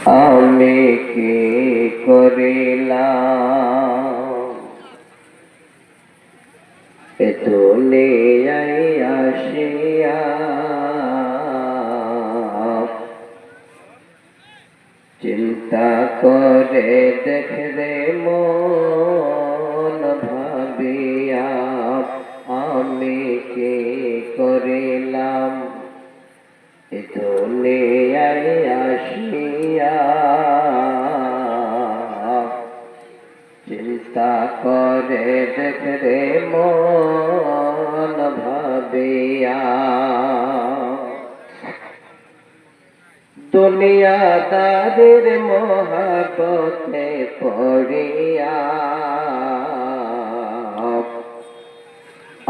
আমি কি করিলাম এ দুনিয়ায় আসিয়া, চিন্তা করে দেখরে মন ভাবিয়া, আমি কি করিলাম এ দুনিয়ায় আসিয়া, চিন্তা করে দেখরে মন ভাবিয়া। দুনিয়াদারির মহাবতে পড়িয়া,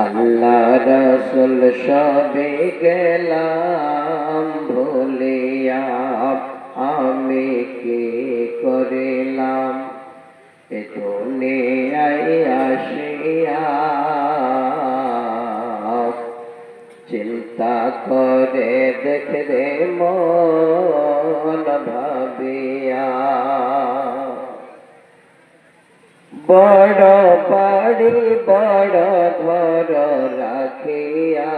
আল্লাহ রসুল সবে গেলাম ভুলিয়া, আমি কি করিলাম এ দুনিয়ায় আসিয়া, চিন্তা করে দেখরে মন ভাবিয়া। বড় বাড়ি বড় ঘর রাখিয়া,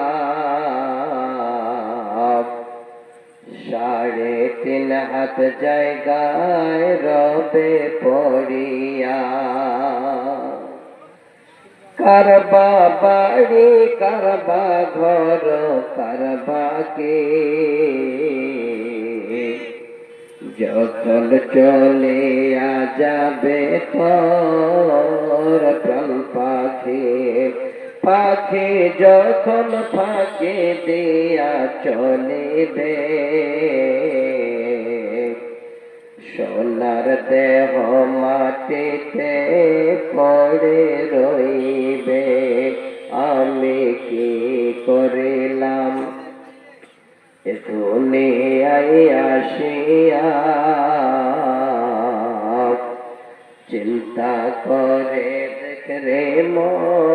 3.5 হাত জায়গায় রবে পড়িয়া, কারবা বাড়ি কারবা ঘর কারবা কে, যখন চলিয়া যাবে তোর প্রাণ পাখি, পাখি যখন ফাঁকি দিয়া চলিবে, সোনার দেহ মাটিতে পড়ে রইবে, আমি কি করিলাম এ দুনিয়ায় আসিয়া, চিন্তা করে দেখরে মন